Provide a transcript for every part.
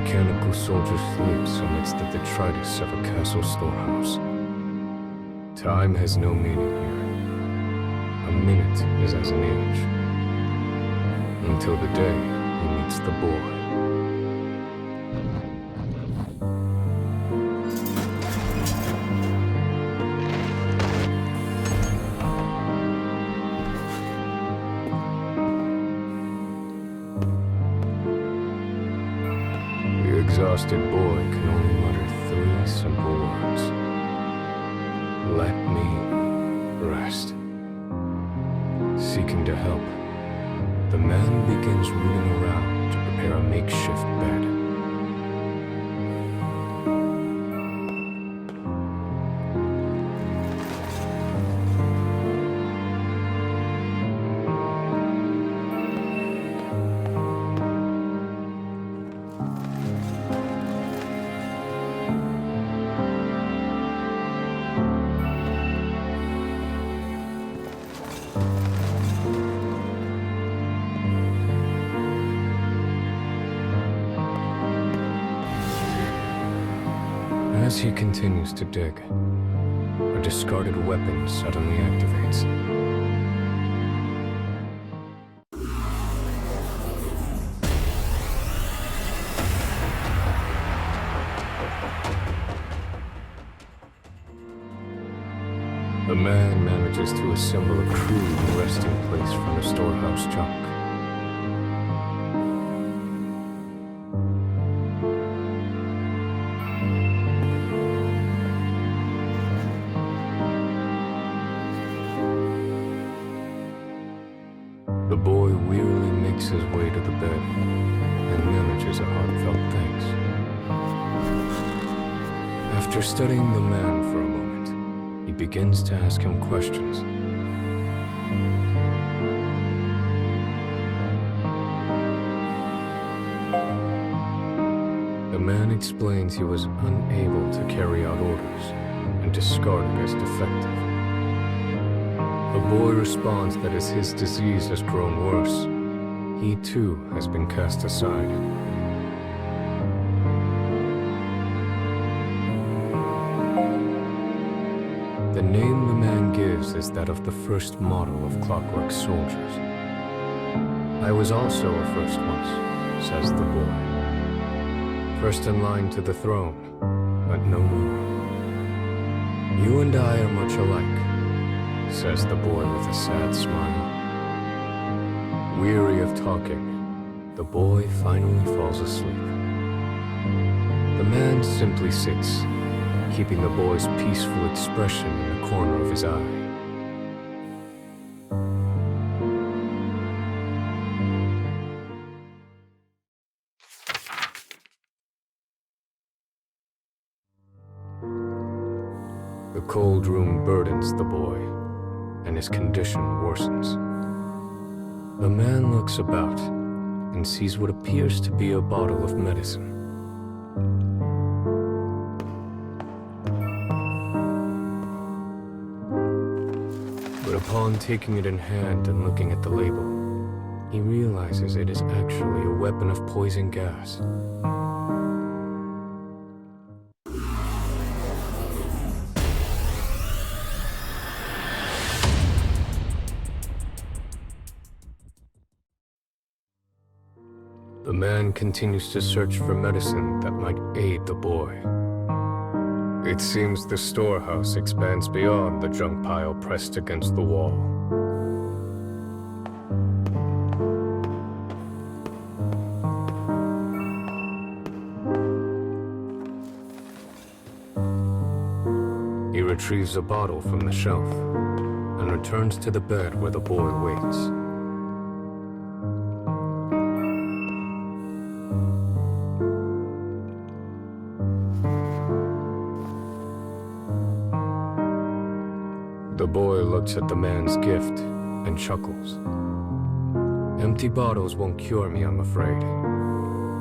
mechanical soldier sleeps amidst the detritus of a castle storehouse. Time has no meaning here. A minute is as an age. Until the day he meets the boy. The exhausted boy can only mutter three simple words. Let me rest. Seeking to help, the man begins rooting around to prepare a makeshift bed. As he continues to dig, a discarded weapon suddenly activates. The man manages to assemble a crude resting place from the storehouse junk. The boy wearily makes his way to the bed and manages a heartfelt thanks. After studying the man for a moment, he begins to ask him questions. The man explains he was unable to carry out orders and discarded as defective. The boy responds that as his disease has grown worse, he too has been cast aside. The name the man gives is that of the first model of clockwork soldiers. I was also a first once, says the boy. First in line to the throne, but no more. You and I are much alike, says the boy with a sad smile. Weary of talking, the boy finally falls asleep. The man simply sits, keeping the boy's peaceful expression in the corner of his eye. The cold room burdens the boy, and his condition worsens. The man looks about and sees what appears to be a bottle of medicine. But upon taking it in hand and looking at the label, he realizes it is actually a weapon of poison gas. The man continues to search for medicine that might aid the boy. It seems the storehouse expands beyond the junk pile pressed against the wall. He retrieves a bottle from the shelf and returns to the bed where the boy waits. The boy looks at the man's gift and chuckles. Empty bottles won't cure me, I'm afraid,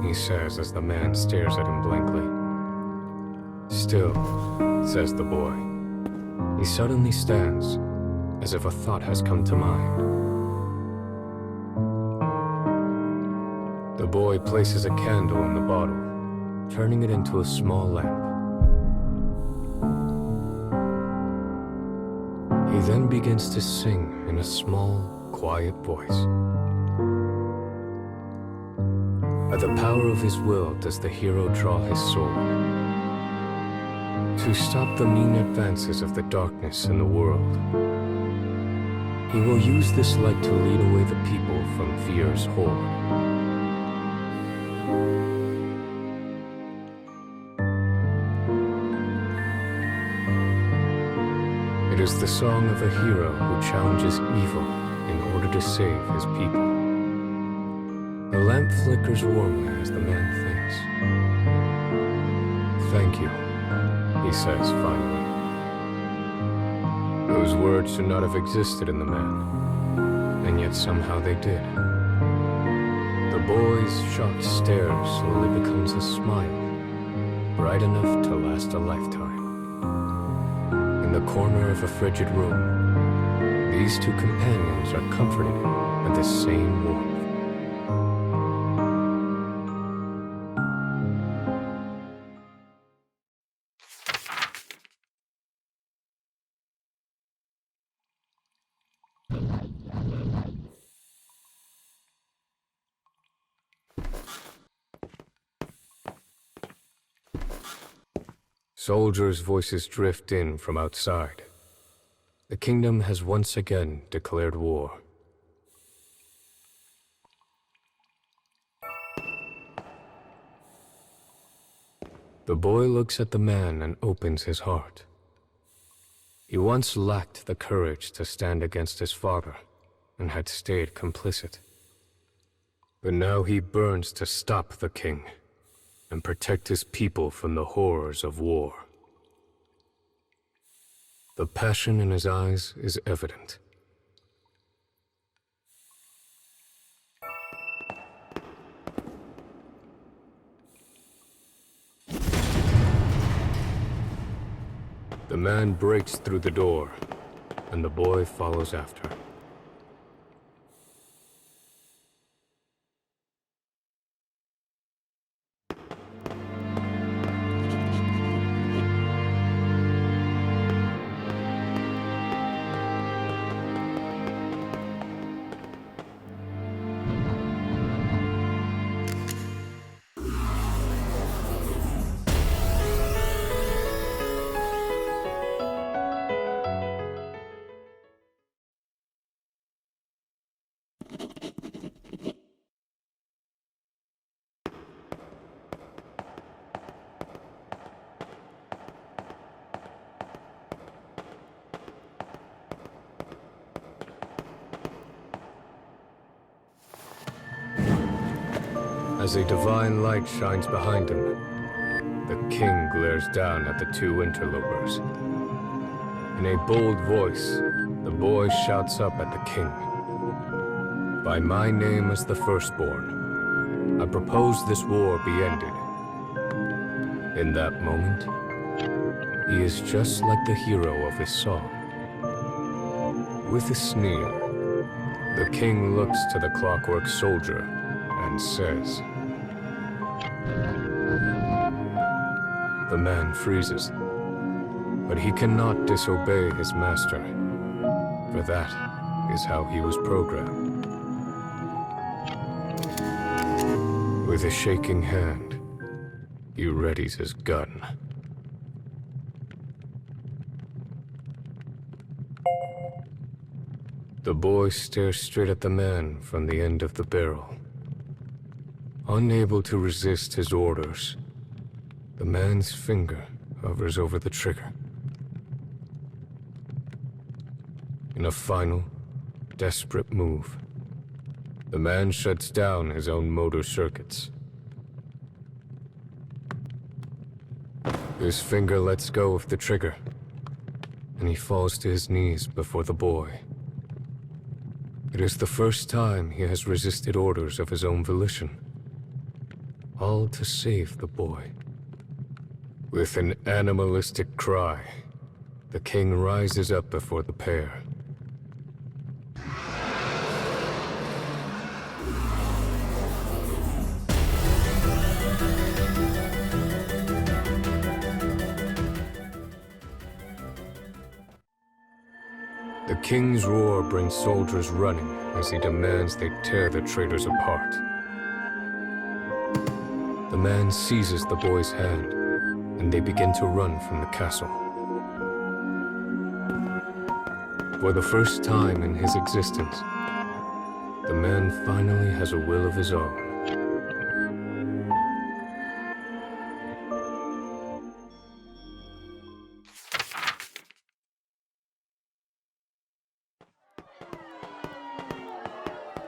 he says as the man stares at him blankly. Still, says the boy. He suddenly stands, as if a thought has come to mind. The boy places a candle in the bottle turning it into a small lamp. He then begins to sing in a small, quiet voice. By the power of his will does the hero draw his sword. To stop the mean advances of the darkness in the world. He will use this light to lead away the people from fear's horde. It is the song of a hero who challenges evil in order to save his people. The lamp flickers warmly as the man thinks. "Thank you," he says finally. Those words should not have existed in the man, and yet somehow they did. The boy's shocked stare slowly becomes a smile, bright enough to last a lifetime. In the corner of a frigid room, these two companions are comforted by the same warmth. Soldiers' voices drift in from outside. The kingdom has once again declared war. The boy looks at the man and opens his heart. He once lacked the courage to stand against his father and had stayed complicit. But now he burns to stop the king and protect his people from the horrors of war. The passion in his eyes is evident. The man breaks through the door, and the boy follows after. As a divine light shines behind him, the king glares down at the two interlopers. In a bold voice, the boy shouts up at the king. "By my name as the firstborn, I propose this war be ended." In that moment, he is just like the hero of his song. With a sneer, the king looks to the clockwork soldier and says. The man freezes, but he cannot disobey his master, for that is how he was programmed. With a shaking hand, he readies his gun. The boy stares straight at the man from the end of the barrel. Unable to resist his orders, the man's finger hovers over the trigger. In a final, desperate move, the man shuts down his own motor circuits. His finger lets go of the trigger, and he falls to his knees before the boy. It is the first time he has resisted orders of his own volition, all to save the boy. With an animalistic cry, the king rises up before the pair. The king's roar brings soldiers running as he demands they tear the traitors apart. The man seizes the boy's hand, and they begin to run from the castle. For the first time in his existence, the man finally has a will of his own.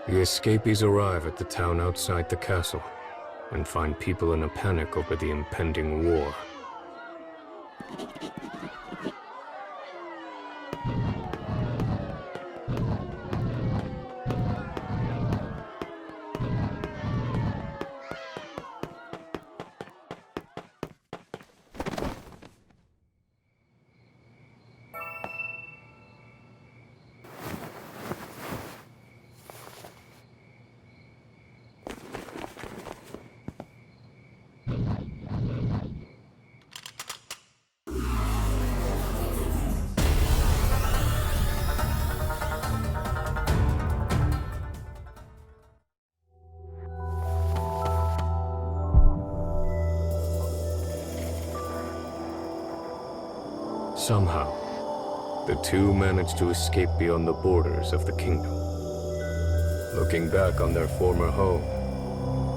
The escapees arrive at the town outside the castle and find people in a panic over the impending war. Somehow, the two manage to escape beyond the borders of the kingdom. Looking back on their former home,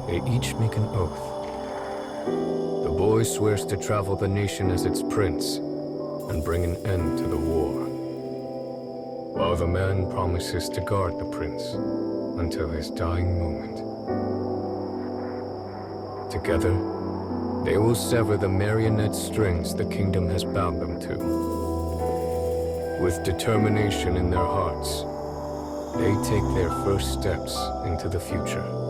they each make an oath. The boy swears to travel the nation as its prince and bring an end to the war, while the man promises to guard the prince until his dying moment. Together, they will sever the marionette strings the kingdom has bound them to. With determination in their hearts, they take their first steps into the future.